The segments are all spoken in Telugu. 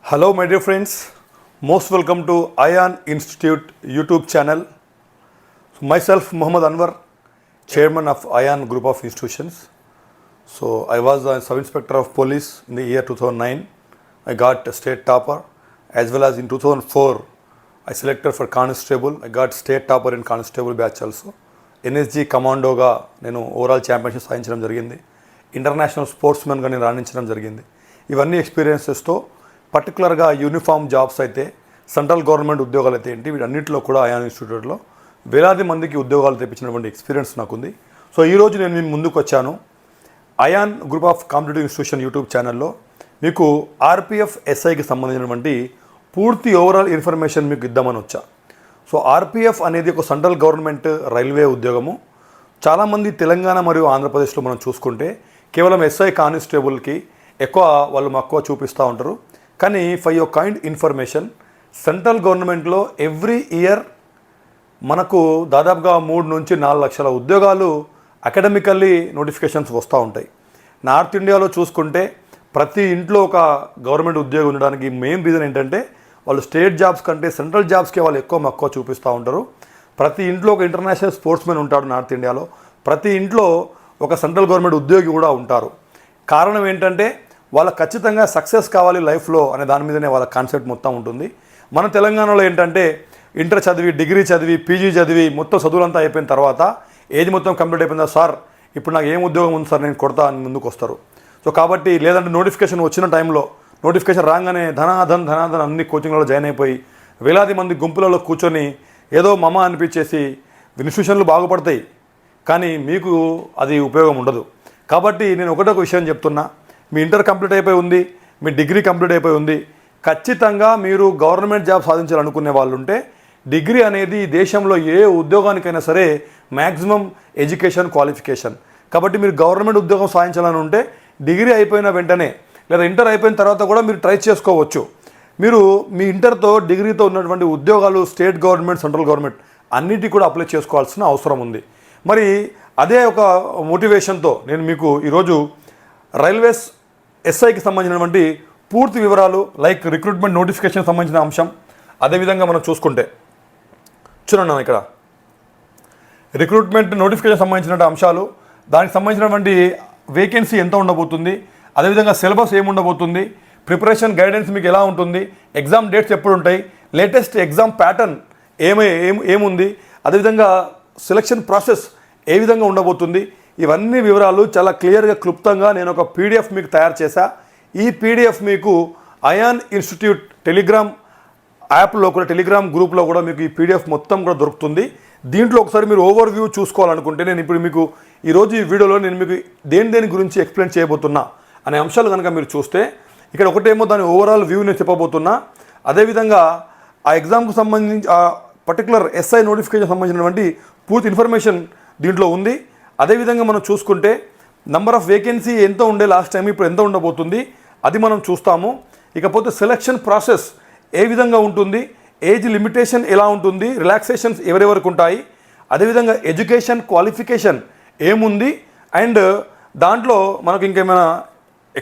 Hello my dear friends, most welcome to ION Institute YouTube channel. Myself Muhammad Anwar, chairman of ION group of institutions. So I was a sub-inspector of police in the year 2009. I got a state topper, as well as in 2004 I selected for constable. I got state topper in constable batch also. NSG కమాండోగా నేను ఓవరాల్ ఛాంపియన్షిప్ సాధించడం జరిగింది. ఇంటర్నేషనల్ స్పోర్ట్స్మెన్గా నేను రాణించడం జరిగింది. ఇవన్నీ ఎక్స్పీరియన్సెస్తో పర్టికులర్గా యూనిఫామ్ జాబ్స్ అయితే సెంట్రల్ గవర్నమెంట్ ఉద్యోగాలు అయితే ఏంటి వీటన్నిటిలో కూడా ఐఆన్ ఇన్స్టిట్యూట్లో వేలాది మందికి ఉద్యోగాలు తెప్పించినటువంటి ఎక్స్పీరియన్స్ నాకుంది. సో ఈరోజు నేను మీ ముందుకు వచ్చాను Ion group of competitive institution YouTube ఛానల్లో మీకు ఆర్పిఎఫ్ ఎస్ఐకి సంబంధించినటువంటి పూర్తి ఓవరాల్ ఇన్ఫర్మేషన్ మీకు ఇద్దామని వచ్చా. సో ఆర్పిఎఫ్ అనేది ఒక సెంట్రల్ గవర్నమెంట్ రైల్వే ఉద్యోగము. చాలామంది తెలంగాణ మరియు ఆంధ్రప్రదేశ్లో మనం చూసుకుంటే కేవలం ఎస్ఐ కానిస్టేబుల్కి ఎక్కువ వాళ్ళు మక్కువ చూపిస్తూ ఉంటారు. కానీ for your kind information, central గవర్నమెంట్లో ఎవ్రీ ఇయర్ మనకు దాదాపుగా 3 నుంచి 4 లక్షల ఉద్యోగాలు అకాడమికల్లీ నోటిఫికేషన్స్ వస్తూ ఉంటాయి. నార్త్ ఇండియాలో చూసుకుంటే ప్రతి ఇంట్లో ఒక గవర్నమెంట్ ఉద్యోగం ఉండడానికి మెయిన్ రీజన్ ఏంటంటే వాళ్ళు స్టేట్ జాబ్స్ కంటే సెంట్రల్ జాబ్స్కే వాళ్ళు ఎక్కువ మక్కువ చూపిస్తూ ఉంటారు. ప్రతి ఇంట్లో ఒక ఇంటర్నేషనల్ స్పోర్ట్స్మెన్ ఉంటాడు నార్త్ ఇండియాలో. ప్రతి ఇంట్లో ఒక సెంట్రల్ గవర్నమెంట్ ఉద్యోగి కూడా ఉంటారు. కారణం ఏంటంటే వాళ్ళకి ఖచ్చితంగా సక్సెస్ కావాలి లైఫ్లో అనే దాని మీదనే వాళ్ళ కాన్సెప్ట్ మొత్తం ఉంటుంది. మన తెలంగాణలో ఏంటంటే ఇంటర్ చదివి, డిగ్రీ చదివి, పీజీ చదివి మొత్తం చదువులంతా అయిపోయిన తర్వాత ఏజ్ మొత్తం కంప్లీట్ అయిపోయిందా సార్, ఇప్పుడు నాకు ఏం ఉద్యోగం ఉంది సార్, నేను కొడతా అని ముందుకు వస్తారు. సో కాబట్టి లేదంటే నోటిఫికేషన్ వచ్చిన టైంలో నోటిఫికేషన్ రాగానే ధనాధన్ అన్ని కోచింగ్లలో జాయిన్ అయిపోయి వేలాది మంది గుంపులలో కూర్చొని ఏదో మమ అనిపించేసి ఇన్స్టిట్యూషన్లు బాగుపడతాయి, కానీ మీకు అది ఉపయోగం ఉండదు. కాబట్టి నేను ఒకటొక విషయం చెప్తున్నా, మీ ఇంటర్ కంప్లీట్ అయిపోయి ఉంది, మీ డిగ్రీ కంప్లీట్ అయిపోయి ఉంది, ఖచ్చితంగా మీరు గవర్నమెంట్ జాబ్ సాధించాలనుకునే వాళ్ళు ఉంటే డిగ్రీ అనేది దేశంలో ఏ ఉద్యోగానికైనా సరే మ్యాక్సిమం ఎడ్యుకేషన్ క్వాలిఫికేషన్. కాబట్టి మీరు గవర్నమెంట్ ఉద్యోగం సాధించాలని ఉంటే డిగ్రీ అయిపోయిన వెంటనే లేదా ఇంటర్ అయిపోయిన తర్వాత కూడా మీరు ట్రై చేసుకోవచ్చు. మీరు మీ ఇంటర్తో డిగ్రీతో ఉన్నటువంటి ఉద్యోగాలు స్టేట్ గవర్నమెంట్, సెంట్రల్ గవర్నమెంట్ అన్నిటికీ కూడా అప్లై చేసుకోవాల్సిన అవసరం ఉంది. మరి అదే ఒక మోటివేషన్తో నేను మీకు ఈరోజు రైల్వేస్ ఎస్ఐకి సంబంధించినటువంటి పూర్తి వివరాలు, లైక్ రిక్రూట్మెంట్ నోటిఫికేషన్ సంబంధించిన అంశం, అదేవిధంగా మనం చూసుకుంటే చూడండి ఇక్కడ రిక్రూట్మెంట్ నోటిఫికేషన్ సంబంధించిన అంశాలు, దానికి సంబంధించినటువంటి వేకెన్సీ ఎంత ఉండబోతుంది, అదేవిధంగా సిలబస్ ఏముండబోతుంది, ప్రిపరేషన్ గైడెన్స్ మీకు ఎలా ఉంటుంది, ఎగ్జామ్ డేట్స్ ఎప్పుడు ఉంటాయి, లేటెస్ట్ ఎగ్జామ్ ప్యాటర్న్ ఏముంది, అదేవిధంగా సెలక్షన్ ప్రాసెస్ ఏ విధంగా ఉండబోతుంది, ఇవన్నీ వివరాలు చాలా క్లియర్గా క్లుప్తంగా నేను ఒక పీడిఎఫ్ మీకు తయారు చేశా. ఈ పీడిఎఫ్ మీకు ఐఆన్ ఇన్స్టిట్యూట్ టెలిగ్రామ్ యాప్లో కూడా, టెలిగ్రామ్ గ్రూప్లో కూడా మీకు ఈ పీడిఎఫ్ మొత్తం కూడా దొరుకుతుంది. దీంట్లో ఒకసారి మీరు ఓవర్ వ్యూ చూసుకోవాలనుకుంటే నేను ఇప్పుడు మీకు ఈరోజు ఈ వీడియోలో నేను మీకు దేని గురించి ఎక్స్ప్లెయిన్ చేయబోతున్నా అనే అంశాలు కనుక మీరు చూస్తే ఇక్కడ ఒకటేమో దాని ఓవరాల్ వ్యూ నేను చెప్పబోతున్నా, అదేవిధంగా ఆ ఎగ్జామ్కు సంబంధించి ఆ పర్టికులర్ ఎస్ఐ నోటిఫికేషన్ సంబంధించినటువంటి పూర్తి ఇన్ఫర్మేషన్ దీంట్లో ఉంది. అదేవిధంగా మనం చూసుకుంటే నంబర్ ఆఫ్ వేకెన్సీ ఎంత ఉండే లాస్ట్ టైం, ఇప్పుడు ఎంత ఉండబోతుంది అది మనం చూస్తాము. ఇకపోతే సెలక్షన్ ప్రాసెస్ ఏ విధంగా ఉంటుంది, ఏజ్ లిమిటేషన్ ఎలా ఉంటుంది, రిలాక్సేషన్స్ ఎవరెవరికి ఉంటాయి, అదేవిధంగా ఎడ్యుకేషన్ క్వాలిఫికేషన్ ఏముంది, అండ్ దాంట్లో మనకు ఇంకేమైనా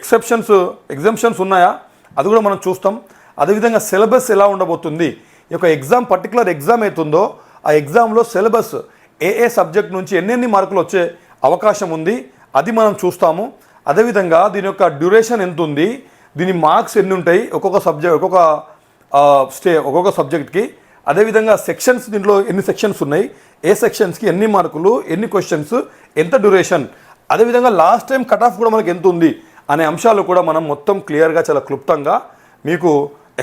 ఎగ్జామ్షన్స్ ఉన్నాయా అది కూడా మనం చూస్తాం. అదేవిధంగా సిలబస్ ఎలా ఉండబోతుంది, ఈ యొక్క ఎగ్జామ్ పర్టికులర్ ఎగ్జామ్ అవుతుందో ఆ ఎగ్జామ్లో సిలబస్ ఏ సబ్జెక్ట్ నుంచి ఎన్నెన్ని మార్కులు వచ్చే అవకాశం ఉంది అది మనం చూస్తాము. అదేవిధంగా దీని యొక్క డ్యూరేషన్ ఎంత ఉంది, దీని మార్క్స్ ఎన్ని ఉంటాయి ఒక్కొక్క సబ్జెక్ట్కి, అదేవిధంగా సెక్షన్స్ దీంట్లో ఎన్ని సెక్షన్స్ ఉన్నాయి, ఏ సెక్షన్స్కి ఎన్ని మార్కులు, ఎన్ని క్వశ్చన్స్, ఎంత డ్యూరేషన్, అదేవిధంగా లాస్ట్ టైం కట్ ఆఫ్ కూడా మనకు ఎంత ఉంది అనే అంశాలు కూడా మనం మొత్తం క్లియర్గా చాలా క్లుప్తంగా మీకు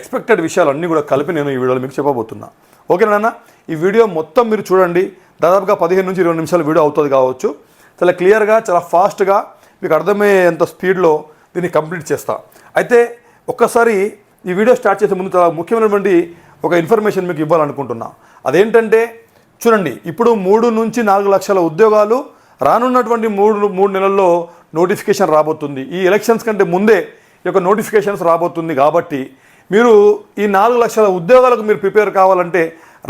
ఎక్స్పెక్టెడ్ విషయాలు అన్నీ కూడా కలిపి నేను ఈ వీడియోలో మీకు చెప్పబోతున్నా. ఓకేనా నాన్న, ఈ వీడియో మొత్తం మీరు చూడండి. దాదాపుగా 15 నుంచి 20 నిమిషాల వీడియో అవుతుంది కావచ్చు. చాలా క్లియర్గా, చాలా ఫాస్ట్గా మీకు అర్థమయ్యేంత స్పీడ్లో దీన్ని కంప్లీట్ చేస్తా. అయితే ఒక్కసారి ఈ వీడియో స్టార్ట్ చేసే ముందు చాలా ముఖ్యమైనటువంటి ఒక ఇన్ఫర్మేషన్ మీకు ఇవ్వాలనుకుంటున్నా. అదేంటంటే చూడండి, ఇప్పుడు 3 నుంచి 4 లక్షల ఉద్యోగాలు రానున్నటువంటి 3 నెలల్లో నోటిఫికేషన్ రాబోతుంది. ఈ ఎలక్షన్స్ కంటే ముందే ఈ యొక్క నోటిఫికేషన్స్ రాబోతుంది. కాబట్టి మీరు ఈ 4 లక్షల ఉద్యోగాలకు మీరు ప్రిపేర్ కావాలంటే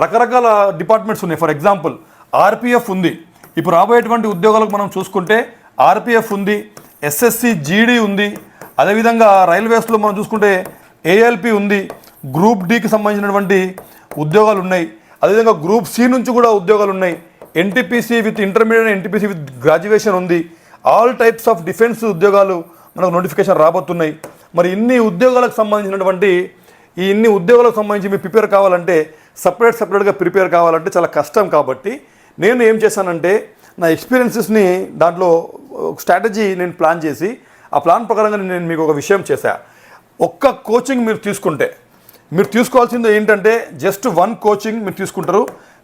రకరకాల డిపార్ట్మెంట్స్ ఉన్నాయి. ఫర్ ఎగ్జాంపుల్ ఆర్పిఎఫ్ ఉంది. ఇప్పుడు రాబోయేటువంటి ఉద్యోగాలకు మనం చూసుకుంటే ఆర్పిఎఫ్ ఉంది, ఎస్ఎస్సి జీడీ ఉంది, అదేవిధంగా రైల్వేస్లో మనం చూసుకుంటే ఏఎల్పి ఉంది, గ్రూప్ డికి సంబంధించినటువంటి ఉద్యోగాలు ఉన్నాయి, అదేవిధంగా గ్రూప్ సి నుంచి కూడా ఉద్యోగాలు ఉన్నాయి, NTPC with intermediate NTPC with graduation ఉంది. ఆల్ టైప్స్ ఆఫ్ డిఫెన్స్ ఉద్యోగాలు మనకు నోటిఫికేషన్ రాబోతున్నాయి. మరి ఇన్ని ఉద్యోగాలకు సంబంధించినటువంటి ఇన్ని ఉద్యోగాలకు సంబంధించి మీరు ప్రిపేర్ కావాలంటే సపరేట్గా ప్రిపేర్ కావాలంటే చాలా కష్టం. కాబట్టి నేను ఏం చేశానంటే నా ఎక్స్పీరియన్సెస్ని దాంట్లో స్ట్రాటజీ నేను ప్లాన్ చేసి ఆ ప్లాన్ ప్రకారంగా నేను మీకు ఒక విషయం చేశా. ఒక్క కోచింగ్ మీరు తీసుకుంటే మీరు తీసుకోవాల్సింది ఏంటంటే జస్ట్ 1 కోచింగ్ మీరు తీసుకుంటారు.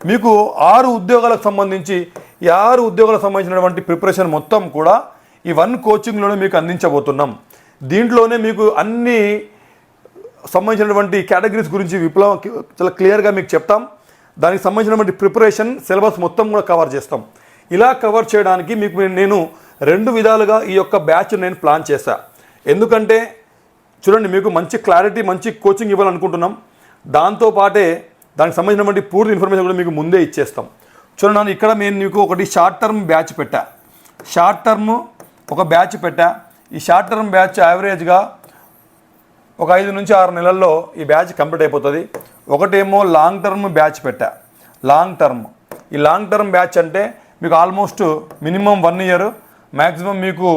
మీకు 6 ఉద్యోగాలకు సంబంధించి ఈ 6 ఉద్యోగాలకు సంబంధించినటువంటి ప్రిపరేషన్ మొత్తం కూడా ఈ 1 కోచింగ్లోనే మీకు అందించబోతున్నాం. దీంట్లోనే మీకు అన్ని సంబంధించినటువంటి కేటగిరీస్ గురించి చాలా క్లియర్గా మీకు చెప్తాం. దానికి సంబంధించినటువంటి ప్రిపరేషన్ సిలబస్ మొత్తం కూడా కవర్ చేస్తాం. ఇలా కవర్ చేయడానికి మీకు నేను 2 విధాలుగా ఈ యొక్క బ్యాచ్ నేను ప్లాన్ చేశా. ఎందుకంటే చూడండి, మీకు మంచి క్లారిటీ మంచి కోచింగ్ ఇవ్వాలనుకుంటున్నాం. దాంతోపాటే దానికి సంబంధించినటువంటి పూర్తి ఇన్ఫర్మేషన్ కూడా మీకు ముందే ఇచ్చేస్తాం. చూడండి, ఇక్కడ నేను మీకు ఒకటి షార్ట్ టర్మ్ బ్యాచ్ పెట్టా. షార్ట్ టర్మ్ ఒక బ్యాచ్ పెట్టా. ఈ షార్ట్ టర్మ్ బ్యాచ్ యావరేజ్గా ఒక 5 నుంచి 6 నెలల్లో ఈ బ్యాచ్ కంప్లీట్ అయిపోతుంది. ఒకటేమో లాంగ్ టర్మ్ బ్యాచ్ పెట్టా. లాంగ్ టర్మ్, ఈ లాంగ్ టర్మ్ బ్యాచ్ అంటే మీకు ఆల్మోస్ట్ మినిమం 1 ఇయర్, మ్యాక్సిమం మీకు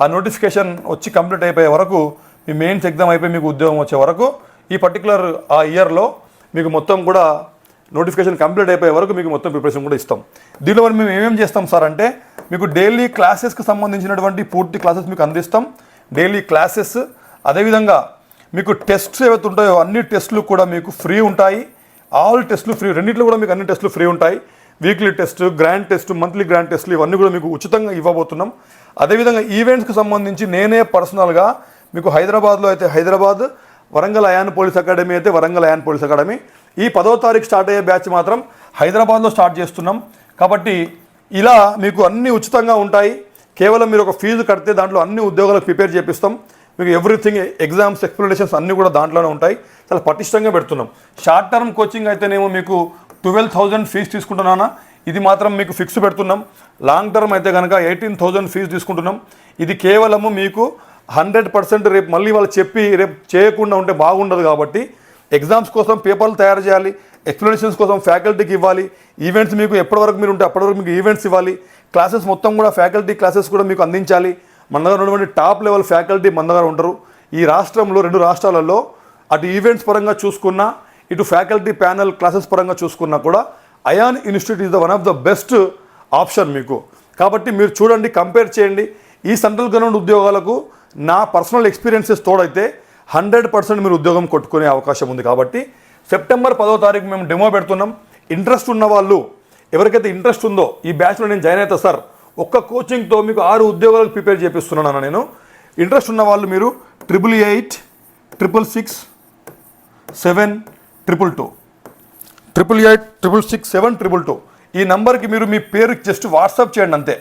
ఆ నోటిఫికేషన్ వచ్చి కంప్లీట్ అయిపోయే వరకు, మీ మెయిన్స్ ఎగ్జామ్ అయిపోయి మీకు ఉద్యోగం వచ్చే వరకు ఈ పర్టికులర్ ఆ ఇయర్లో మీకు మొత్తం కూడా నోటిఫికేషన్ కంప్లీట్ అయిపోయే వరకు మీకు మొత్తం ప్రిపరేషన్ కూడా ఇస్తాం. దీనిలో మరి మేము ఏమేమి చేస్తాం సార్ అంటే మీకు డైలీ క్లాసెస్కి సంబంధించినటువంటి పూర్తి క్లాసెస్ మీకు అందిస్తాం. డైలీ క్లాసెస్, అదేవిధంగా మీకు టెస్ట్స్ ఏవైతే ఉంటాయో అన్ని టెస్టులు కూడా మీకు ఫ్రీ ఉంటాయి. ఆల్ టెస్టులు ఫ్రీ, రెండింటిలో కూడా మీకు అన్ని టెస్టులు ఫ్రీ ఉంటాయి. Weekly test, grand test, monthly grand టెస్టులు ఇవన్నీ కూడా మీకు ఉచితంగా ఇవ్వబోతున్నాం. అదేవిధంగా ఈవెంట్స్కి సంబంధించి నేనే పర్సనల్గా మీకు హైదరాబాద్లో అయితే హైదరాబాద్, వరంగల్ అయాన్ పోలీస్ అకాడమీ అయితే వరంగల్ అయాన్ పోలీస్ అకాడమీ, ఈ 10వ తారీఖు స్టార్ట్ అయ్యే బ్యాచ్ మాత్రం హైదరాబాద్లో స్టార్ట్ చేస్తున్నాం. కాబట్టి ఇలా మీకు అన్నీ ఉచితంగా ఉంటాయి. కేవలం మీరు ఒక ఫీజు కడితే దాంట్లో అన్ని ఉద్యోగాలకు ప్రిపేర్ చేపిస్తాం. మీకు ఎవ్రీథింగ్ ఎగ్జామ్స్ ఎక్స్ప్లెనేషన్స్ అన్నీ కూడా దాంట్లోనే ఉంటాయి. చాలా పటిష్టంగా పెడుతున్నాం. షార్ట్ టర్మ్ కోచింగ్ అయితేనేమో మీకు 12,000 ఫీజు తీసుకుంటున్నానా, ఇది మాత్రం మీకు ఫిక్స్ పెడుతున్నాం. లాంగ్ టర్మ్ అయితే కనుక 18,000 ఫీజు తీసుకుంటున్నాం. ఇది కేవలము మీకు 100% రేపు మళ్ళీ వాళ్ళు చెప్పి రేపు చేయకుండా ఉంటే బాగుండదు. కాబట్టి ఎగ్జామ్స్ కోసం పేపర్లు తయారు చేయాలి, ఎక్స్ప్లెనేషన్స్ కోసం ఫ్యాకల్టీకి ఇవ్వాలి, ఈవెంట్స్ మీకు ఎప్పటివరకు మీరు ఉంటే అప్పటివరకు మీకు ఈవెంట్స్ ఇవ్వాలి, క్లాసెస్ మొత్తం కూడా ఫ్యాకల్టీ క్లాసెస్ కూడా మీకు అందించాలి. మన దగ్గర ఉన్నటువంటి టాప్ లెవెల్ ఫ్యాకల్టీ మన దగ్గర ఉంటారు. ఈ రాష్ట్రంలో 2 రాష్ట్రాలలో అటు ఈవెంట్స్ పరంగా చూసుకున్నా, ఇటు ఫ్యాకల్టీ ప్యానల్ క్లాసెస్ పరంగా చూసుకున్నా కూడా Ayaan institute is one of the best option మీకు. కాబట్టి మీరు చూడండి, కంపేర్ చేయండి. ఈ సెంట్రల్ గవర్నమెంట్ ఉద్యోగాలకు నా పర్సనల్ ఎక్స్పీరియన్సెస్ తోడైతే 100% మీరు ఉద్యోగం కొట్టుకునే అవకాశం ఉంది. కాబట్టి సెప్టెంబర్ 10వ తారీఖు మేము డెమో పెడుతున్నాం. ఇంట్రెస్ట్ ఉన్న వాళ్ళు, ఎవరికైతే ఇంట్రెస్ట్ ఉందో ఈ బ్యాచ్లో నేను జాయిన్ అవుతా సార్, ఒక్క కోచింగ్తో మీకు 6 ఉద్యోగాలకు ప్రిపేర్ చేపిస్తున్నాను నేను. ఇంట్రెస్ట్ ఉన్న వాళ్ళు మీరు 888 666 7222 888 666 7222 ఈ నంబర్కి మీరు మీ పేరు జస్ట్ వాట్సాప్ చేయండి అంతే.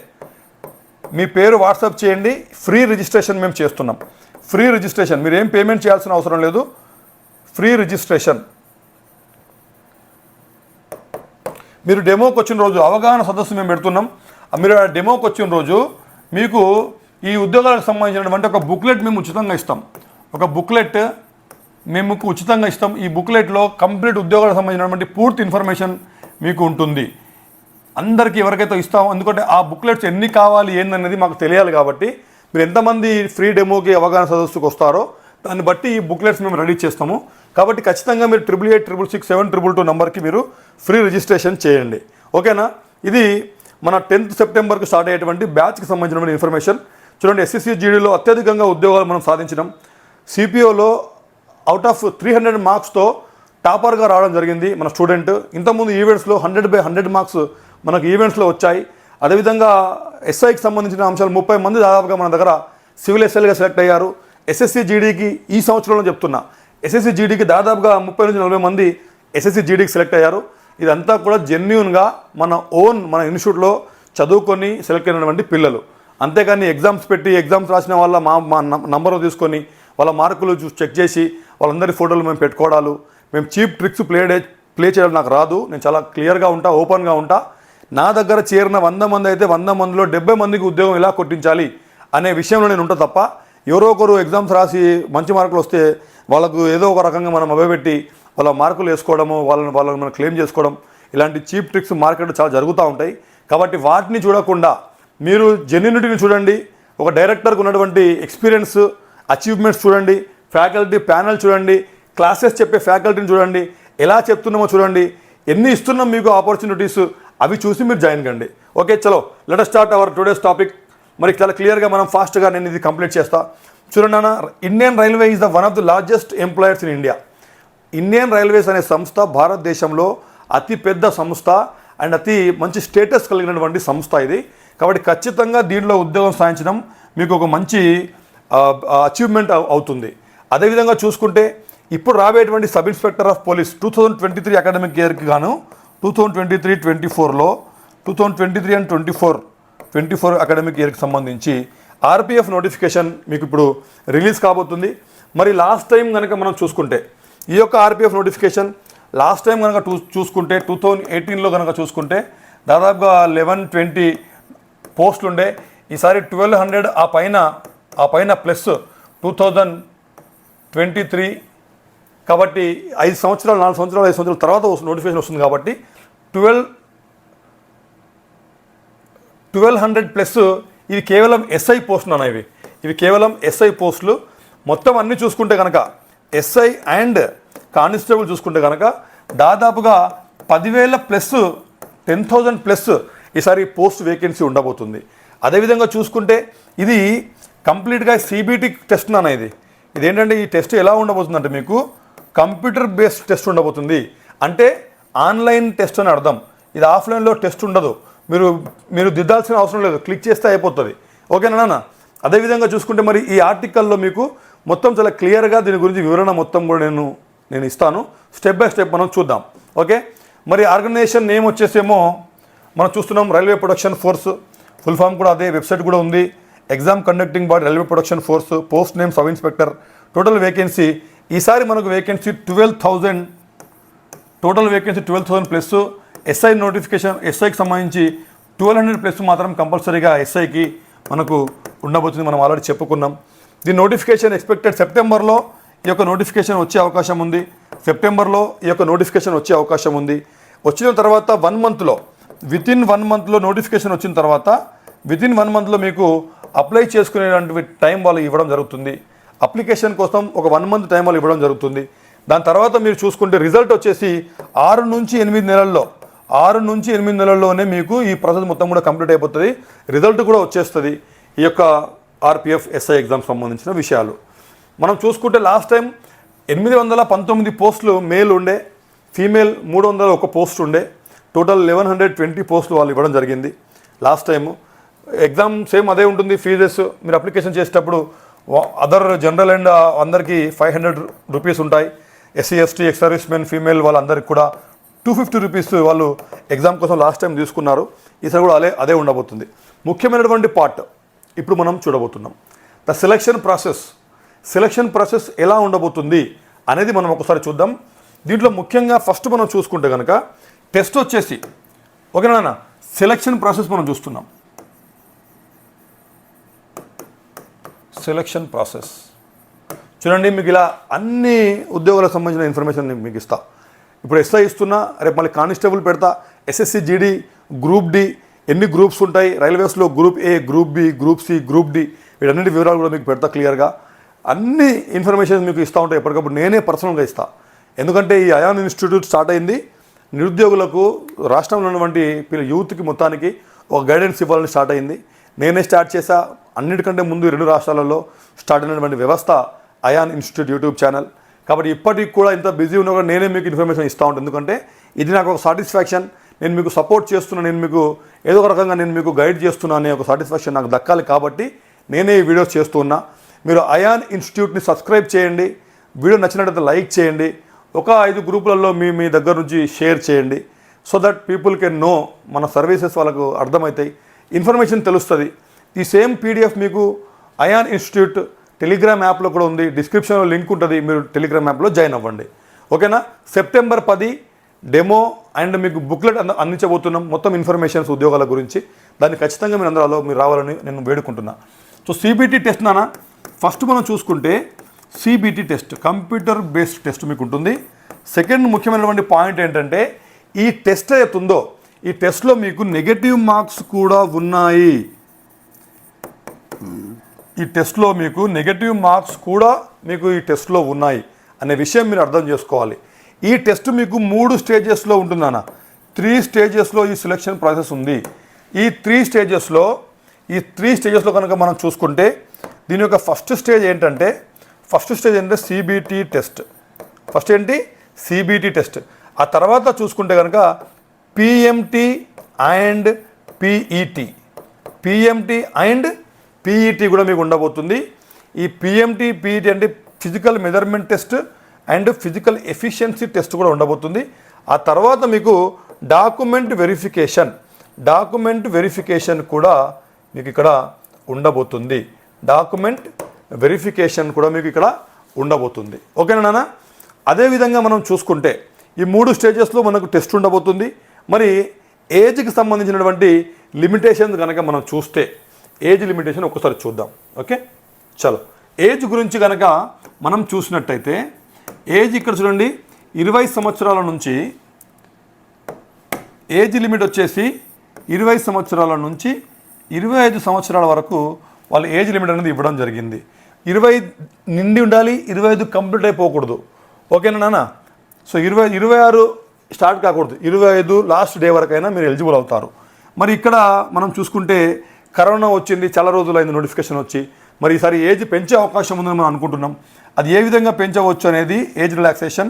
మీ పేరు వాట్సాప్ చేయండి. ఫ్రీ రిజిస్ట్రేషన్ మేము చేస్తున్నాం. ఫ్రీ రిజిస్ట్రేషన్, మీరు ఏం పేమెంట్ చేయాల్సిన అవసరం లేదు. Free registration. మీరు డెమోకి వచ్చిన రోజు అవగాహన సదస్సు మేము పెడుతున్నాం. మీరు ఆ డెమోకి వచ్చిన రోజు మీకు ఈ ఉద్యోగాలకు సంబంధించినటువంటి ఒక బుక్లెట్ మేము ఉచితంగా ఇస్తాం. ఒక బుక్లెట్ మేము ఉచితంగా ఇస్తాం. ఈ బుక్లెట్లో కంప్లీట్ ఉద్యోగాలకు సంబంధించినటువంటి పూర్తి ఇన్ఫర్మేషన్ మీకు ఉంటుంది. అందరికీ ఎవరికైతే ఇస్తామో, ఎందుకంటే ఆ బుక్లెట్స్ ఎన్ని కావాలి ఏందనేది మాకు తెలియాలి. కాబట్టి మీరు ఎంతమంది ఫ్రీ డెమోకి అవగాహన సదస్సుకు వస్తారో దాన్ని బట్టి ఈ బుక్లెట్స్ మేము రెడీ చేస్తాము. కాబట్టి ఖచ్చితంగా మీరు 888 666 7222 నెంబర్కి మీరు ఫ్రీ రిజిస్ట్రేషన్ చేయండి. ఓకేనా? ఇది మన 10th సెప్టెంబర్కి స్టార్ట్ అయ్యేటువంటి బ్యాచ్కి సంబంధించిన ఇన్ఫర్మేషన్. చూడండి, ఎస్ఎస్సి జీడీలో అత్యధికంగా ఉద్యోగాలు మనం సాధించినాం. సిపిఓలో అవుట్ ఆఫ్ 300 మార్క్స్తో టాపర్గా రావడం జరిగింది మన స్టూడెంట్. ఇంతకుముందు ఈవెంట్స్లో 100/100 మార్క్స్ మనకు ఈవెంట్స్లో వచ్చాయి. అదేవిధంగా ఎస్ఐకి సంబంధించిన అంశాలు 30 మంది దాదాపుగా మన దగ్గర సివిల్ ఎస్ఐలుగా సెలెక్ట్ అయ్యారు. ఎస్ఎస్సి జీడీకి ఈ సంవత్సరంలో చెప్తున్నా, ఎస్ఎస్సి జీడీకి దాదాపుగా 30 నుంచి 40 మంది ఎస్ఎస్సి జీడీకి సెలెక్ట్ అయ్యారు. ఇదంతా కూడా జెన్యూన్గా మన ఇన్స్టిట్యూట్లో చదువుకొని సెలెక్ట్ అయినటువంటి పిల్లలు. అంతేకాని ఎగ్జామ్స్ పెట్టి ఎగ్జామ్స్ రాసిన వాళ్ళ మా నంబర్ తీసుకొని వాళ్ళ మార్కులు చెక్ చేసి వాళ్ళందరి ఫోటోలు మేము పెట్టుకోవడాలు, మేము చీప్ ట్రిక్స్ ప్లే చేయడం నాకు రాదు. నేను చాలా క్లియర్గా ఉంటా, ఓపెన్గా ఉంటా. నా దగ్గర చేరిన 100 మంది అయితే 100 మందిలో 70 మందికి ఉద్యోగం ఎలా కొట్టించాలి అనే విషయంలో నేను ఉంటా తప్ప ఎవరో ఒకరు ఎగ్జామ్స్ రాసి మంచి మార్కులు వస్తే వాళ్ళకు ఏదో ఒక రకంగా మనం అభయపెట్టి వాళ్ళ మార్కులు వేసుకోవడము, వాళ్ళని మనం క్లెయిమ్ చేసుకోవడం, ఇలాంటి చీప్ ట్రిక్స్ మార్కెట్ చాలా జరుగుతూ ఉంటాయి. కాబట్టి వాటిని చూడకుండా మీరు జెన్యూనిటీని చూడండి, ఒక డైరెక్టర్కి ఉన్నటువంటి ఎక్స్పీరియన్స్, అచీవ్మెంట్స్ చూడండి, ఫ్యాకల్టీ ప్యానల్ చూడండి, క్లాసెస్ చెప్పే ఫ్యాకల్టీని చూడండి, ఎలా చెప్తున్నామో చూడండి, ఎన్ని ఇస్తున్నాం మీకు ఆపర్చునిటీస్, అవి చూసి మీరు జాయిన్ కండి. ఓకే, చలో let us start our today's topic. మరి చాలా క్లియర్గా మనం ఫాస్ట్గా నేను ఇది కంప్లీట్ చేస్తా. చూడండి అన్న, Indian railway is the one of the largest employers in India. Indian railways అనే సంస్థ భారతదేశంలో అతి పెద్ద సంస్థ అండ్ అతి మంచి స్టేటస్ కలిగినటువంటి సంస్థ ఇది. కాబట్టి ఖచ్చితంగా దీంట్లో ఉద్యోగం సాధించడం మీకు ఒక మంచి అచీవ్మెంట్ అవుతుంది. అదేవిధంగా చూసుకుంటే ఇప్పుడు రాబోయేటువంటి sub inspector of police 2023 academic ఇయర్కి గాను 2023-24లో 2023 అండ్ 24 అకాడమిక్ ఇయర్కి సంబంధించి ఆర్పిఎఫ్ నోటిఫికేషన్ మీకు ఇప్పుడు రిలీజ్ కాబోతుంది. మరి లాస్ట్ టైం కనుక మనం చూసుకుంటే ఈ యొక్క ఆర్పిఎఫ్ నోటిఫికేషన్ లాస్ట్ టైం కనుక చూసుకుంటే 2018లో కనుక చూసుకుంటే దాదాపుగా 1120 పోస్టులు ఉండే. ఈసారి 1200 ఆ పైన ప్లస్ 2023. కాబట్టి 4 సంవత్సరాల 5 సంవత్సరాల తర్వాత నోటిఫికేషన్ వస్తుంది. కాబట్టి 1200 ప్లస్ ఇవి కేవలం ఎస్ఐ పోస్టులు అనేవి. ఇవి కేవలం ఎస్ఐ పోస్టులు. మొత్తం అన్నీ చూసుకుంటే కనుక ఎస్ఐ అండ్ కానిస్టేబుల్ చూసుకుంటే కనుక దాదాపుగా 10,000 ప్లస్ 10,000 ప్లస్ ఈసారి పోస్ట్ వేకెన్సీ ఉండబోతుంది. అదేవిధంగా చూసుకుంటే ఇది కంప్లీట్గా సిబిటి టెస్ట్ అనేది. ఇదేంటంటే ఈ టెస్ట్ ఎలా ఉండబోతుందంటే మీకు కంప్యూటర్ బేస్డ్ టెస్ట్ ఉండబోతుంది. అంటే ఆన్లైన్ టెస్ట్ అని అర్థం. ఇది ఆఫ్లైన్లో టెస్ట్ ఉండదు. మీరు దిద్దాల్సిన అవసరం లేదు, క్లిక్ చేస్తే అయిపోతుంది. ఓకేనా నాన్న? అదేవిధంగా చూసుకుంటే మరి ఈ ఆర్టికల్లో మీకు మొత్తం చాలా క్లియర్గా దీని గురించి వివరణ మొత్తం కూడా నేను ఇస్తాను. స్టెప్ బై స్టెప్ మనం చూద్దాం. ఓకే, మరి ఆర్గనైజేషన్ నేమ్ వచ్చేసేమో మనం చూస్తున్నాం railway production force. Full form కూడా అదే, వెబ్సైట్ కూడా ఉంది. Exam conducting body railway production force. Post name sub inspector. Total vacancy ఈసారి మనకు vacancy 12,000. Total vacancy 12,000 plus. SI notification ఎస్ఐకి సంబంధించి 1200 ప్లస్ మాత్రం కంపల్సరీగా ఎస్ఐకి మనకు ఉండబోతుంది. మనం ఆల్రెడీ చెప్పుకున్నాం. దీని నోటిఫికేషన్ ఎక్స్పెక్టెడ్ సెప్టెంబర్లో ఈ యొక్క నోటిఫికేషన్ వచ్చే అవకాశం ఉంది. వచ్చిన తర్వాత 1 మంత్లో వితిన్ 1 మంత్లో నోటిఫికేషన్ వచ్చిన తర్వాత వితిన్ 1 మంత్లో మీకు అప్లై చేసుకునేటువంటి టైం వాళ్ళు ఇవ్వడం జరుగుతుంది. అప్లికేషన్ కోసం ఒక 1 మంత్ టైం వాళ్ళు ఇవ్వడం జరుగుతుంది. దాని తర్వాత మీరు చూసుకుంటే రిజల్ట్ వచ్చేసి 6 నుంచి 8 నెలల్లోనే మీకు ఈ ప్రాసెస్ మొత్తం కూడా కంప్లీట్ అయిపోతుంది. రిజల్ట్ కూడా వచ్చేస్తుంది. ఈ యొక్క ఆర్పిఎఫ్ ఎస్ఐ ఎగ్జామ్ సంబంధించిన విషయాలు మనం చూసుకుంటే లాస్ట్ టైం 819 పోస్టులు మేల్ ఉండే, ఫీమేల్ 301 పోస్ట్ ఉండే. టోటల్ 1120 పోస్టులు వాళ్ళు ఇవ్వడం జరిగింది. లాస్ట్ టైము ఎగ్జామ్ సేమ్ అదే ఉంటుంది. ఫీజెస్ మీరు అప్లికేషన్ చేసేటప్పుడు అదర్ జనరల్ అండ్ అందరికీ 500 రూపీస్ ఉంటాయి. SC ST ex service men female వాళ్ళందరికీ కూడా 250 రూపీస్ వాళ్ళు ఎగ్జామ్ కోసం లాస్ట్ టైం తీసుకున్నారు. ఈసారి కూడా అదే ఉండబోతుంది. ముఖ్యమైనటువంటి పార్ట్ ఇప్పుడు మనం చూడబోతున్నాం. ద సెలక్షన్ ప్రాసెస్ ఎలా ఉండబోతుంది అనేది మనం ఒకసారి చూద్దాం. దీంట్లో ముఖ్యంగా ఫస్ట్ మనం చూసుకుంటే కనుక టెస్ట్ వచ్చేసి ఓకేనా, సెలక్షన్ ప్రాసెస్ మనం చూస్తున్నాం. సెలక్షన్ ప్రాసెస్ చూడండి, మీకు ఇలా అన్ని ఉద్యోగాలకు సంబంధించిన ఇన్ఫర్మేషన్ మీకు ఇస్తా. ఇప్పుడు ఎస్ఐ ఇస్తున్నా, రేపు మళ్ళీ కానిస్టేబుల్ పెడతా, ఎస్ఎస్సి జీడీ, గ్రూప్ డి, ఎన్ని గ్రూప్స్ ఉంటాయి రైల్వేస్లో, group A, group B, group C, group D, వీటన్నిటి వివరాలు కూడా మీకు పెడతా క్లియర్గా. అన్ని ఇన్ఫర్మేషన్ మీకు ఇస్తూ ఉంటాయి ఎప్పటికప్పుడు. నేనే పర్సనల్గా ఇస్తా. ఎందుకంటే ఈ అయాన్ ఇన్స్టిట్యూట్ స్టార్ట్ అయింది నిరుద్యోగులకు, రాష్ట్రంలో ఉన్నటువంటి యూత్కి మొత్తానికి ఒక గైడెన్స్ ఇవ్వాలని స్టార్ట్ అయింది. నేనే స్టార్ట్ చేశా. అన్నిటికంటే ముందు 2 రాష్ట్రాలలో స్టార్ట్ అయినటువంటి వ్యవస్థ అయాన్ ఇన్స్టిట్యూట్ యూట్యూబ్ ఛానల్. కాబట్టి ఇప్పటికి కూడా ఇంత బిజీ ఉన్నా కూడా నేనే మీకు ఇన్ఫర్మేషన్ ఇస్తూ ఉంటాను. ఎందుకంటే ఇది నాకు ఒక సాటిస్ఫాక్షన్. నేను మీకు సపోర్ట్ చేస్తున్నా, నేను మీకు ఏదో ఒక రకంగా నేను మీకు గైడ్ చేస్తున్నా అనే ఒక సాటిస్ఫాక్షన్ నాకు దక్కాలి. కాబట్టి నేనే ఈ వీడియోస్ చేస్తూ ఉన్నా. మీరు అయాన్ ఇన్స్టిట్యూట్ని సబ్స్క్రైబ్ చేయండి. వీడియో నచ్చినట్లయితే లైక్ చేయండి. ఒక 5 గ్రూపులలో మీ దగ్గర నుంచి షేర్ చేయండి. So that people can know, మన సర్వీసెస్ వాళ్ళకు అర్థమవుతాయి, ఇన్ఫర్మేషన్ తెలుస్తుంది. ఈ సేమ్ పీడిఎఫ్ మీకు అయాన్ ఇన్స్టిట్యూట్ టెలిగ్రామ్ యాప్లో కూడా ఉంది. డిస్క్రిప్షన్లో లింక్ ఉంటుంది. మీరు టెలిగ్రామ్ యాప్లో జాయిన్ అవ్వండి. ఓకేనా? సెప్టెంబర్ 10 డెమో అండ్ మీకు బుక్లెట్ అందించబోతున్నాం. మొత్తం ఇన్ఫర్మేషన్స్ ఉద్యోగాల గురించి. దాన్ని ఖచ్చితంగా మీరు రావాలని నేను వేడుకుంటున్నా. సో సిబిటి టెస్ట్ నానా, ఫస్ట్ మనం చూసుకుంటే CBT test, computer based test మీకు ఉంటుంది. సెకండ్ ముఖ్యమైనటువంటి పాయింట్ ఏంటంటే ఈ టెస్ట్ ఏతుందో ఈ టెస్ట్లో మీకు నెగటివ్ మార్క్స్ కూడా ఉన్నాయి. ఈ టెస్ట్లో మీకు నెగటివ్ మార్క్స్ కూడా మీకు ఈ టెస్ట్లో ఉన్నాయి అనే విషయం మీరు అర్థం చేసుకోవాలి. ఈ టెస్ట్ మీకు 3 స్టేజెస్లో ఉంటుందన్న. 3 స్టేజెస్లో ఈ సెలెక్షన్ ప్రాసెస్ ఉంది. ఈ 3 స్టేజెస్లో కనుక మనం చూసుకుంటే దీని యొక్క ఫస్ట్ స్టేజ్ ఏంటంటే సిబిటి టెస్ట్. ఫస్ట్ ఏంటి? CBT test. ఆ తర్వాత చూసుకుంటే కనుక పిఎంటి అండ్ పిఈటి కూడా మీకు ఉండబోతుంది. ఈ పిఎంటి పిఈటి అంటే physical measurement test and physical efficiency test కూడా ఉండబోతుంది. ఆ తర్వాత మీకు డాక్యుమెంట్ వెరిఫికేషన్ కూడా మీకు ఇక్కడ ఉండబోతుంది. ఓకేనా నాన్న? అదేవిధంగా మనం చూసుకుంటే ఈ 3 స్టేజెస్లో మనకు టెస్ట్ ఉండబోతుంది. మరి ఏజ్కి సంబంధించినటువంటి లిమిటేషన్స్ కనుక మనం చూస్తే ఏజ్ లిమిటేషన్ ఒక్కసారి చూద్దాం. ఓకే, చలో. ఏజ్ గురించి కనుక మనం చూసినట్టయితే ఏజ్ ఇక్కడ చూడండి, 20 సంవత్సరాల నుంచి ఏజ్ లిమిట్ వచ్చేసి 20 సంవత్సరాల నుంచి 25 సంవత్సరాల వరకు వాళ్ళ ఏజ్ లిమిట్ అనేది ఇవ్వడం జరిగింది. 20 నిండి ఉండాలి, 25 కంప్లీట్ అయిపోకూడదు. ఓకేనా నాన్న? సో 26 స్టార్ట్ కాకూడదు, 25 లాస్ట్ డే వరకైనా మీరు ఎలిజిబుల్ అవుతారు. మరి ఇక్కడ మనం చూసుకుంటే కరోనా వచ్చింది, చాలా రోజులైంది నోటిఫికేషన్ వచ్చి. మరి ఈసారి ఏజ్ పెంచే అవకాశం ఉందని మనం అనుకుంటున్నాం. అది ఏ విధంగా పెంచవచ్చు అనేది ఏజ్ రిలాక్సేషన్.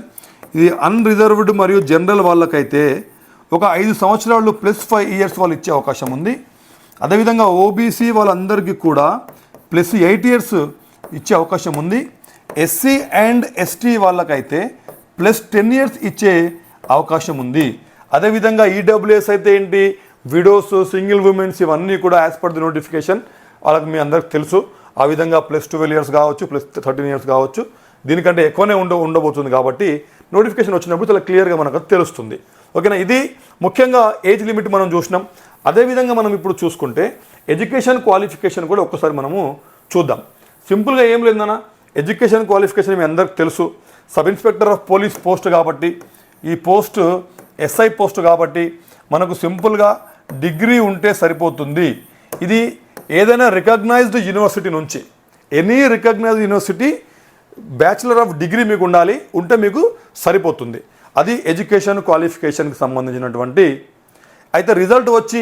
ఇది అన్రిజర్వ్డ్ మరియు జనరల్ వాళ్ళకైతే ఒక 5 సంవత్సరాలు +5 ఇయర్స్ వాళ్ళు ఇచ్చే అవకాశం ఉంది. అదేవిధంగా ఓబీసీ వాళ్ళందరికీ కూడా +8 ఇయర్స్ ఇచ్చే అవకాశం ఉంది. ఎస్సీ అండ్ ఎస్టీ వాళ్ళకైతే +10 ఇయర్స్ ఇచ్చే అవకాశం ఉంది. అదేవిధంగా ఈడబ్ల్యూఎస్ అయితే ఏంటి, విడోస్, సింగిల్ ఉమెన్స్ ఇవన్నీ కూడా యాజ్ పర్ ది నోటిఫికేషన్ వాళ్ళకి మీ అందరికి తెలుసు. ఆ విధంగా +12 ఇయర్స్ కావచ్చు, +13 ఇయర్స్ కావచ్చు, దీనికంటే ఎక్కువనే ఉండబోతుంది. కాబట్టి నోటిఫికేషన్ వచ్చినప్పుడు చాలా క్లియర్గా మనకు తెలుస్తుంది. ఓకేనా? ఇది ముఖ్యంగా ఏజ్ లిమిట్ మనం చూసినాం. అదేవిధంగా మనం ఇప్పుడు చూసుకుంటే ఎడ్యుకేషన్ క్వాలిఫికేషన్ కూడా ఒక్కసారి మనము చూద్దాం. సింపుల్గా ఏం లేదన్నా, ఎడ్యుకేషన్ క్వాలిఫికేషన్ మీ అందరికి తెలుసు. Sub inspector of police post కాబట్టి, ఈ పోస్ట్ ఎస్ఐ పోస్ట్ కాబట్టి మనకు సింపుల్గా డిగ్రీ ఉంటే సరిపోతుంది. ఇది ఏదైనా రికగ్నైజ్డ్ యూనివర్సిటీ నుంచి, any recognised university bachelor of degree మీకు ఉంటే మీకు సరిపోతుంది. అది ఎడ్యుకేషన్ క్వాలిఫికేషన్కి సంబంధించినటువంటి. అయితే రిజల్ట్ వచ్చి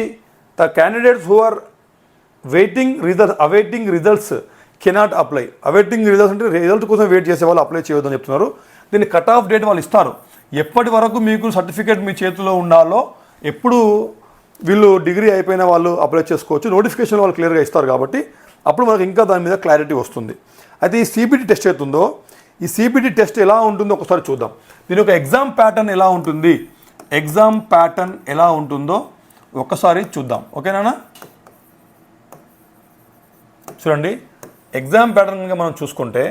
the candidates who are awaiting results cannot apply. Awaiting results అంటే రిజల్ట్ కోసం వెయిట్ చేసే వాళ్ళు అప్లై చేయొద్దని చెప్తున్నారు. దీన్ని కట్ ఆఫ్ డేట్ వాళ్ళు ఇస్తారు. ఎప్పటి వరకు మీకు సర్టిఫికేట్ మీ చేతిలో ఉండాలో, ఎప్పుడు వీళ్ళు డిగ్రీ అయిపోయిన వాళ్ళు అప్లై చేసుకోవచ్చు. నోటిఫికేషన్ వాళ్ళు క్లియర్గా ఇస్తారు కాబట్టి అప్పుడు మనకు ఇంకా దాని మీద క్లారిటీ వస్తుంది. అయితే ఈ సిబిటి టెస్ట్ అవుతుందో, ఈ సిబిటి టెస్ట్ ఎలా ఉంటుందో ఒకసారి చూద్దాం. దీని యొక్క ఎగ్జామ్ ప్యాటర్న్ ఎలా ఉంటుందో ఒక్కసారి చూద్దాం. ఓకేనా? చూడండి, ఎగ్జామ్ ప్యాటర్న్ కనుక మనం చూసుకుంటే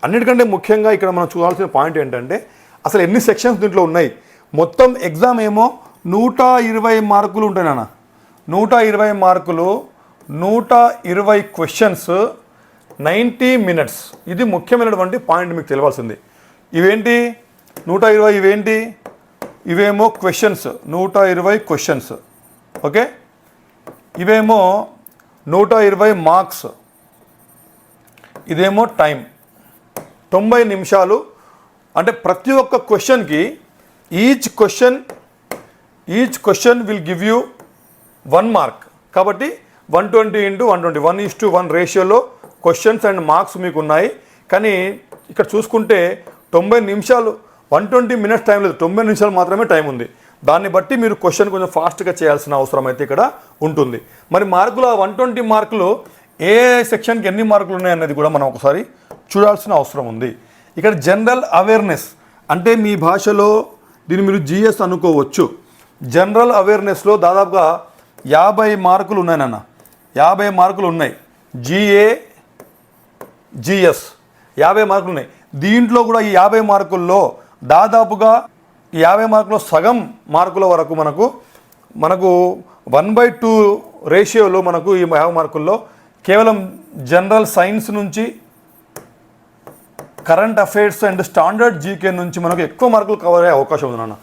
అన్నిటికంటే ముఖ్యంగా ఇక్కడ మనం చూడాల్సిన పాయింట్ ఏంటంటే అసలు ఎన్ని సెక్షన్స్ దీంట్లో ఉన్నాయి. మొత్తం ఎగ్జామ్ ఏమో 120 మార్కులు ఉంటాయి నాన్న. 120 మార్కులు, 120 క్వశ్చన్స్, 90 మినిట్స్. ఇది ముఖ్యమైనటువంటి పాయింట్ మీకు తెలియాల్సింది. ఇవేంటి 120? ఇవేమో క్వశ్చన్స్, 120 క్వశ్చన్స్. ఓకే, ఇవేమో 120 మార్క్స్. ఇదేమో టైం 90 నిమిషాలు. అంటే ప్రతి ఒక్క క్వశ్చన్కి each question will give you 1 mark. కాబట్టి 120 × 120, 1:1 రేషియోలో క్వశ్చన్స్ అండ్ మార్క్స్ మీకు ఉన్నాయి. కానీ ఇక్కడ చూసుకుంటే 90 నిమిషాలు, 120 మినిట్స్ టైం లేదు, 90 నిమిషాలు మాత్రమే టైం ఉంది. దాన్ని బట్టి మీరు క్వశ్చన్ కొంచెం ఫాస్ట్గా చేయాల్సిన అవసరం అయితే ఇక్కడ ఉంటుంది. మరి మార్కులు, 120 మార్కులు ఏ సెక్షన్కి ఎన్ని మార్కులు ఉన్నాయన్నది కూడా మనం ఒకసారి చూడాల్సిన అవసరం ఉంది. ఇక్కడ జనరల్ అవేర్నెస్ అంటే మీ భాషలో దీన్ని మీరు జిఎస్ అనుకోవచ్చు. జనరల్ అవేర్నెస్లో దాదాపుగా 50 మార్కులు ఉన్నాయి నాన్న. 50 మార్కులు ఉన్నాయి. జిఎస్ 50 మార్కులు ఉన్నాయి. దీంట్లో కూడా ఈ 50 మార్కుల్లో దాదాపుగా ఈ 50 మార్కుల్లో సగం మార్కుల వరకు మనకు 1/2 రేషియోలో మనకు ఈ 50 మార్కుల్లో కేవలం జనరల్ సైన్స్ నుంచి, current affairs and standard GK నుంచి మనకు ఎక్కువ మార్కులు కవర్ అయ్యే అవకాశం ఉంది నాన్న.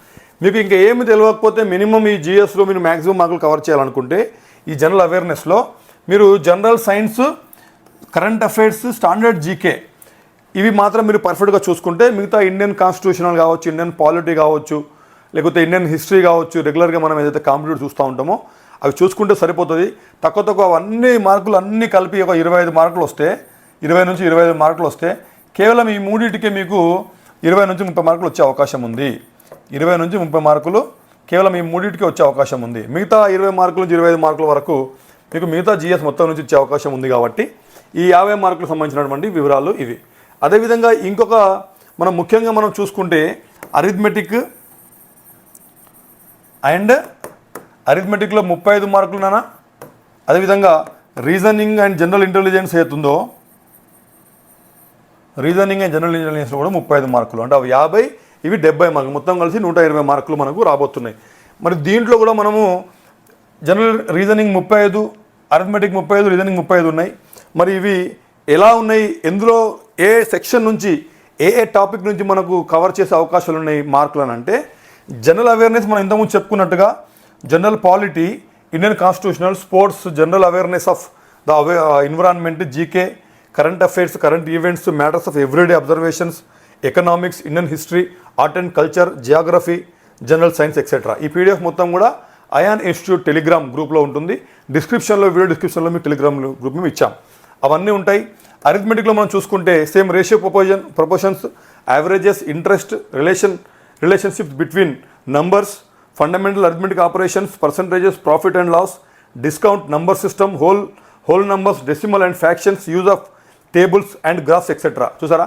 మీకు ఇంకా ఏమి తెలియకపోతే మినిమం ఈ జిఎస్లో మీరు మ్యాక్సిమం మార్కులు కవర్ చేయాలనుకుంటే ఈ జనరల్ అవేర్నెస్లో మీరు general science, current affairs, standard GK ఇవి మాత్రం మీరు పర్ఫెక్ట్గా చూసుకుంటే మిగతా ఇండియన్ కాన్స్టిట్యూషనల్ కావచ్చు, ఇండియన్ పాలిటీ కావచ్చు, లేకపోతే ఇండియన్ హిస్టరీ కావచ్చు, రెగ్యులర్గా మనం ఏదైతే కాంపిటేటివ్ చూస్తూ ఉంటామో అవి చూసుకుంటే సరిపోతుంది. తక్కువ అవన్నీ మార్కులు అన్నీ కలిపి ఒక 25 మార్కులు వస్తే, 20 నుంచి 25 మార్కులు వస్తే కేవలం ఈ మూడింటికి మీకు 20 నుంచి 30 మార్కులు వచ్చే అవకాశం ఉంది. 20 నుంచి 30 మార్కులు కేవలం ఈ మూడింటికి వచ్చే అవకాశం ఉంది. మిగతా 20 మార్కుల నుంచి 25 మార్కుల వరకు మీకు మిగతా జిఎస్ మొత్తం నుంచి వచ్చే అవకాశం ఉంది. కాబట్టి ఈ 50 మార్కులకు సంబంధించినటువంటి వివరాలు ఇవి. అదేవిధంగా ఇంకొక మనం ముఖ్యంగా మనం చూసుకుంటే అరిథమెటిక్ అండ్ అరిథమెటిక్లో 35 మార్కులు నానా. అదేవిధంగా రీజనింగ్ అండ్ జనరల్ ఇంటెలిజెన్స్ అవుతుందో రీజనింగ్ అండ్ జనరల్ ఇంటెలిజెన్స్ కూడా 35 మార్కులు, అంటే అవి 50, ఇవి 70 మార్కులు, మొత్తం కలిసి 120 మార్కులు మనకు రాబోతున్నాయి. మరి దీంట్లో కూడా మనము జనరల్ రీజనింగ్ 35, అరిథమెటిక్ 35, రీజనింగ్ 35 ఉన్నాయి. మరి ఇవి ఎలా ఉన్నాయి, ఎందులో ఏ సెక్షన్ నుంచి ఏ టాపిక్ నుంచి మనకు కవర్ చేసే అవకాశాలు ఉన్నాయి మార్కులు అని అంటే, జనరల్ అవేర్నెస్ మనం ఇంతకుముందు చెప్పుకున్నట్టుగా general polity, Indian constitutional, sports, general awareness of the environment, GK, current affairs, current events, matters of everyday observations, economics, Indian history, art and culture, geography, general science etcetera. ఈ పీడిఎఫ్ మొత్తం కూడా అయాన్ ఇన్స్టిట్యూట్ టెలిగ్రామ్ గ్రూప్లో ఉంటుంది. డిస్క్రిప్షన్లో, వీడియో డిస్క్రిప్షన్లో మీకు టెలిగ్రామ్ గ్రూప్ మేము ఇచ్చాం, అవన్నీ ఉంటాయి. అరిథమెటిక్లో మనం చూసుకుంటే same ratio proportions, averages, interest, relationships between numbers, fundamental arithmetic operations, percentages, profit and loss, discount, number system, whole numbers, decimal and fractions, use of tables and graphs etcetera. చూసారా,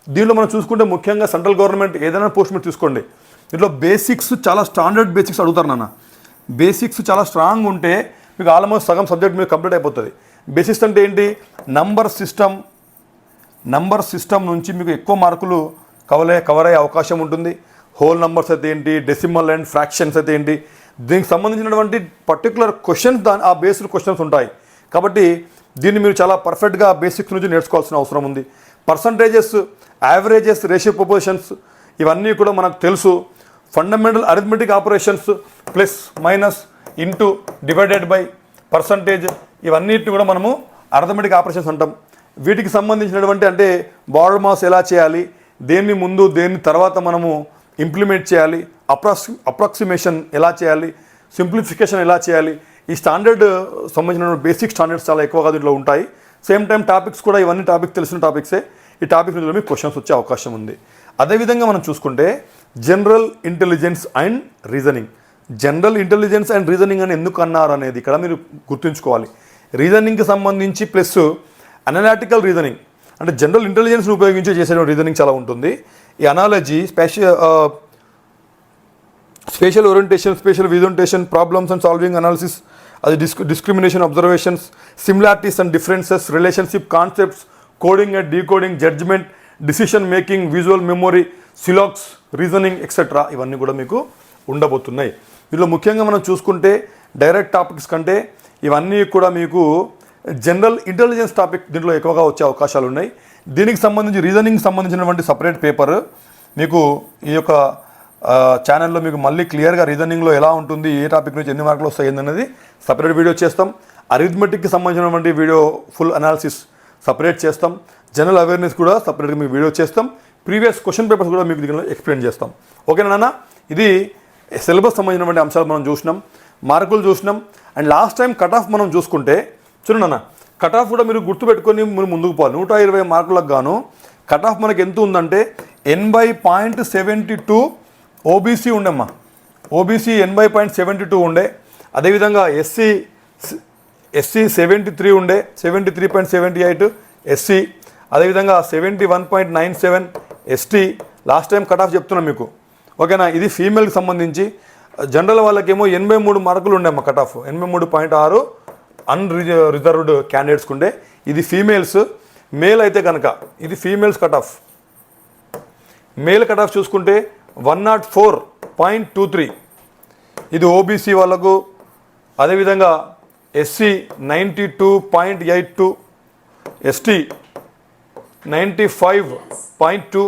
దీనిలో మనం చూసుకుంటే ముఖ్యంగా సెంట్రల్ గవర్నమెంట్ ఏదైనా పోస్ట్ మీరు తీసుకోండి, దీంట్లో బేసిక్స్ చాలా స్టాండర్డ్ బేసిక్స్ అడుగుతారు నాన్న. బేసిక్స్ చాలా స్ట్రాంగ్ ఉంటే మీకు ఆల్మోస్ట్ సగం సబ్జెక్ట్ మీకు కంప్లీట్ అయిపోతుంది. బేసిక్స్ అంటే ఏంటి, నంబర్ సిస్టమ్ నుంచి మీకు ఎక్కువ మార్కులు కవర్ అయ్యే అవకాశం ఉంటుంది. హోల్ నంబర్స్ అయితే ఏంటి, డెసిమల్ అండ్ ఫ్రాక్షన్స్ అయితే ఏంటి, దీనికి సంబంధించినటువంటి పర్టికులర్ క్వశ్చన్స్ ఆ బేస్డ్ క్వశ్చన్స్ ఉంటాయి. కాబట్టి దీన్ని మీరు చాలా పర్ఫెక్ట్గా బేసిక్స్ నుంచి నేర్చుకోవాల్సిన అవసరం ఉంది. పర్సంటేజెస్, యావరేజెస్, రేషియో ప్రపోర్షన్స్ ఇవన్నీ కూడా మనకు తెలుసు. Fundamental arithmetic operations, plus, minus, into, divided by, percentage, ఇవన్నిటిని కూడా మనము అరిథమెటిక్ ఆపరేషన్స్ అంటాం. వీటికి సంబంధించినటువంటి అంటే బార్డర్ మాస్ ఎలా చేయాలి, దేన్ని ముందు దేన్ని తర్వాత మనము ఇంప్లిమెంట్ చేయాలి, అప్రాక్సిమేషన్ ఎలా చేయాలి, సింప్లిఫికేషన్ ఎలా చేయాలి, ఈ స్టాండర్డ్ సంబంధించిన బేసిక్ స్టాండర్డ్స్ చాలా ఎక్కువగా దీంట్లో ఉంటాయి. సేమ్ టైం టాపిక్స్ కూడా ఇవన్నీ తెలిసిన టాపిక్సే. ఈ టాపిక్ నుంచి మీకు క్వశ్చన్స్ వచ్చే అవకాశం ఉంది. అదేవిధంగా మనం చూసుకుంటే general intelligence and reasoning. General intelligence and reasoning అని ఎందుకు అన్నారు అనేది ఇక్కడ మీరు గుర్తుంచుకోవాలి. రీజనింగ్కి సంబంధించి ప్లస్ అనలిటికల్ రీజనింగ్ అంటే జనరల్ ఇంటెలిజెన్స్ని ఉపయోగించి చేసే రీజనింగ్ చాలా ఉంటుంది. ఈ analogy, spatial orientation, spatial visualisation, problems and solving analysis, అది discrimination, observations, similarities and differences, relationship concepts, coding and decoding, judgement, decision making, visual memory, సిలాక్స్, రీజనింగ్ ఎక్సెట్రా ఇవన్నీ కూడా మీకు ఉండబోతున్నాయి. దీనిలో ముఖ్యంగా మనం చూసుకుంటే డైరెక్ట్ టాపిక్స్ కంటే ఇవన్నీ కూడా మీకు జనరల్ ఇంటెలిజెన్స్ టాపిక్ దీంట్లో ఎక్కువగా వచ్చే అవకాశాలు ఉన్నాయి. దీనికి సంబంధించి రీజనింగ్కి సంబంధించినటువంటి సపరేట్ పేపర్ మీకు ఈ యొక్క ఛానల్లో మీకు మళ్ళీ క్లియర్గా రీజనింగ్లో ఎలా ఉంటుంది, ఏ టాపిక్ నుంచి ఎన్ని మార్కులు వస్తాయి అనేది సపరేట్ వీడియో చేస్తాం. అరిథమెటిక్కి సంబంధించినటువంటి వీడియో ఫుల్ అనాలిసిస్ సపరేట్ చేస్తాం. జనరల్ అవేర్నెస్ కూడా సపరేట్గా మీకు వీడియో చేస్తాం. ప్రీవియస్ క్వశ్చన్ పేపర్స్ కూడా మీకు దీనిలో ఎక్స్ప్లెయిన్ చేస్తాం. ఓకేనా నాన్న? ఇది సిలబస్ సంబంధించినటువంటి అంశాలు మనం చూసినాం, మార్కులు చూసినాం. And last time cut off మనం చూసుకుంటే చూడండి అన్న, కట్ ఆఫ్ కూడా మీరు గుర్తుపెట్టుకొని మీరు ముందుకు పోవాలి. 120 మార్కులకు గాను కట్ ఆఫ్ మనకి ఎంత ఉందంటే 80.72 ఓబీసీ ఉండమ్మా. ఓబీసీ 80.72 ఉండే. అదేవిధంగా ఎస్సీ 73 ఉండే, 73.78 ఎస్సీ. అదేవిధంగా 71.97 ST. Last time cut off చెప్తున్నాం మీకు, ఓకేనా? ఇది ఫీమేల్కి సంబంధించి. జనరల్ వాళ్ళకేమో 83 మార్కులు ఉండేమ్మా కట్ ఆఫ్, 83.6 రిజర్వ్డ్ క్యాండిడేట్స్కి ఉండే. ఇది ఫీమేల్స్. మేల్ అయితే కనుక ఇది females cut off. Male cut off చూసుకుంటే 104.23 ఇది ఓబీసీ వాళ్ళకు. అదేవిధంగా SC 92.82, ST 95.2,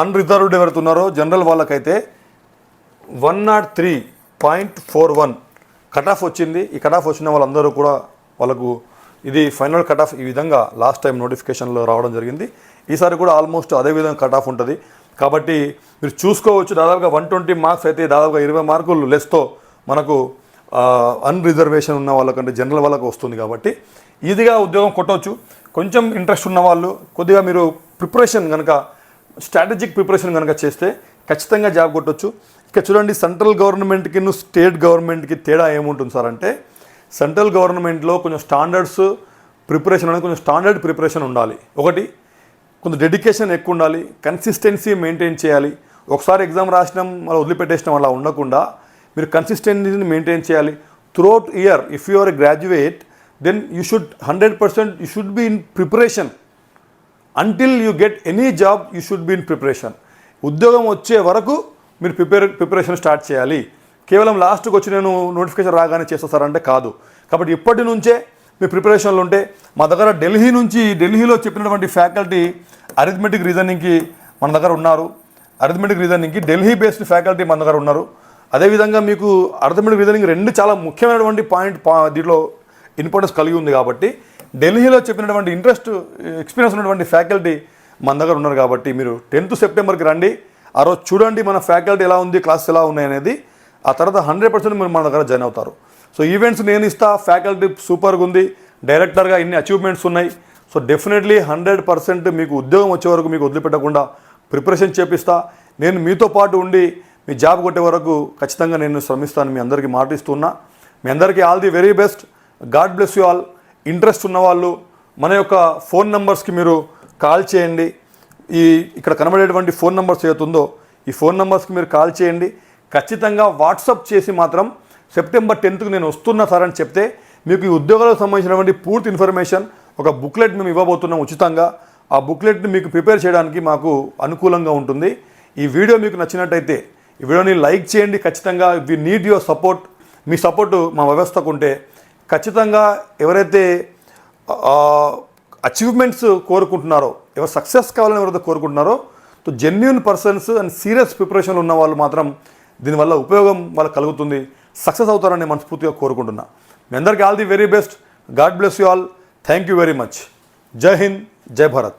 అన్రిజర్వ్డ్ ఎవరైతే ఉన్నారో జనరల్ వాళ్ళకైతే 103.41 కట్ ఆఫ్ వచ్చింది. ఈ కట్ ఆఫ్ వచ్చిన వాళ్ళందరూ కూడా వాళ్ళకు ఇది ఫైనల్ కట్ ఆఫ్. ఈ విధంగా లాస్ట్ టైం నోటిఫికేషన్లో రావడం జరిగింది. ఈసారి కూడా ఆల్మోస్ట్ అదే విధంగా కట్ ఆఫ్ ఉంటుంది. కాబట్టి మీరు చూసుకోవచ్చు, దాదాపుగా 120 మార్క్స్ అయితే దాదాపుగా 20 మార్కులు లెస్తో మనకు అన్రిజర్వేషన్ ఉన్న వాళ్ళకంటే జనరల్ వాళ్ళకు వస్తుంది. కాబట్టి ఈజీగా ఉద్యోగం కొట్టవచ్చు. కొంచెం ఇంట్రెస్ట్ ఉన్న వాళ్ళు కొద్దిగా మీరు ప్రిపరేషన్ కనుక స్ట్రాటజిక్ ప్రిపరేషన్ కనుక చేస్తే ఖచ్చితంగా జాబ్ కొట్టవచ్చు. ఇక చూడండి, సెంట్రల్ గవర్నమెంట్కి స్టేట్ గవర్నమెంట్కి తేడా ఏముంటుంది సార్ అంటే, సెంట్రల్ గవర్నమెంట్లో కొంచెం స్టాండర్డ్స్ ప్రిపరేషన్ అనేది కొంచెం స్టాండర్డ్ ప్రిపరేషన్ ఉండాలి. ఒకటి, కొంచెం డెడికేషన్ ఎక్కువ ఉండాలి, కన్సిస్టెన్సీ మెయింటైన్ చేయాలి. ఒకసారి ఎగ్జామ్ రాసినాం మళ్ళీ వదిలిపెట్టేసినాం అలా ఉండకుండా మీరు కన్సిస్టెన్సీని మెయింటైన్ చేయాలి throughout year. If you are a graduate then you should 100% you should be in preparation until you get any job. You should be in preparation. ఉద్యోగం వచ్చే వరకు మీరు ప్రిపరేషన్ స్టార్ట్ చేయాలి. కేవలం లాస్ట్కి వచ్చి నేను నోటిఫికేషన్ రాగానే చేస్తారంటే కాదు. కాబట్టి ఇప్పటి నుంచే మీ ప్రిపరేషన్లు ఉంటే, మా దగ్గర ఢిల్లీలో చెప్పినటువంటి ఫ్యాకల్టీ అరిథమెటిక్ రీజనింగ్కి మన దగ్గర ఉన్నారు. అరిథమెటిక్ రీజనింగ్కి ఢిల్లీ బేస్డ్ ఫ్యాకల్టీ మన దగ్గర ఉన్నారు. అదేవిధంగా మీకు అరిథమెటిక్ రీజనింగ్ రెండు చాలా ముఖ్యమైనటువంటి దీంట్లో ఇంపార్టెన్స్ కలిగి ఉంది. కాబట్టి ఢిల్లీలో చెప్పినటువంటి ఎక్స్పీరియన్స్ ఉన్నటువంటి ఫ్యాకల్టీ మన దగ్గర ఉన్నారు. కాబట్టి మీరు 10th సెప్టెంబర్కి రండి. ఆ రోజు చూడండి మన ఫ్యాకల్టీ ఎలా ఉంది, క్లాసెస్ ఎలా ఉన్నాయి అనేది. ఆ తర్వాత 100% మీరు మన దగ్గర జాయిన్ అవుతారు. సో ఈవెంట్స్ నేను ఇస్తా, ఫ్యాకల్టీ సూపర్గా ఉంది, డైరెక్టర్గా ఇన్ని అచీవ్మెంట్స్ ఉన్నాయి. సో డెఫినెట్లీ 100% మీకు ఉద్యోగం వచ్చే వరకు మీకు వదిలిపెట్టకుండా ప్రిపరేషన్ చేపిస్తా. నేను మీతో పాటు ఉండి మీ జాబ్ కొట్టే వరకు ఖచ్చితంగా నేను శ్రమిస్తాను. మీ అందరికీ మాట ఇస్తున్నా. మీ అందరికీ all the very best. God bless you all. Interest ఉన్నవాళ్ళు మన యొక్క ఫోన్ నెంబర్స్కి మీరు కాల్ చేయండి. ఇక్కడ కనబడేటువంటి ఫోన్ నెంబర్స్ ఏదైతుందో ఈ ఫోన్ నెంబర్స్కి మీరు కాల్ చేయండి. ఖచ్చితంగా వాట్సాప్ చేసి మాత్రం సెప్టెంబర్ 10th నేను వస్తున్నా సార్ అని చెప్తే మీకు ఈ ఉద్యోగాలకు సంబంధించినటువంటి పూర్తి ఇన్ఫర్మేషన్ ఒక బుక్లెట్ మేము ఇవ్వబోతున్నాం ఉచితంగా. ఆ బుక్లెట్ని మీకు ప్రిపేర్ చేయడానికి మాకు అనుకూలంగా ఉంటుంది. ఈ వీడియో మీకు నచ్చినట్టయితే ఈ వీడియోని లైక్ చేయండి. ఖచ్చితంగా వి నీడ్ యువర్ సపోర్ట్. మీ సపోర్టు మా వ్యవస్థకు ఉంటే ఖచ్చితంగా ఎవరైతే అచీవ్మెంట్స్ కోరుకుంటున్నారో, ఎవరు సక్సెస్ కావాలని ఎవరైతే కోరుకుంటున్నారో, so genuine persons and serious ప్రిపరేషన్లో ఉన్న వాళ్ళు మాత్రం దీనివల్ల ఉపయోగం వాళ్ళకి కలుగుతుంది, సక్సెస్ అవుతారని మనస్ఫూర్తిగా కోరుకుంటున్నా. మీ అందరికీ all the very best. God bless you all. Thank you very much. జై హింద్, జై భారత్.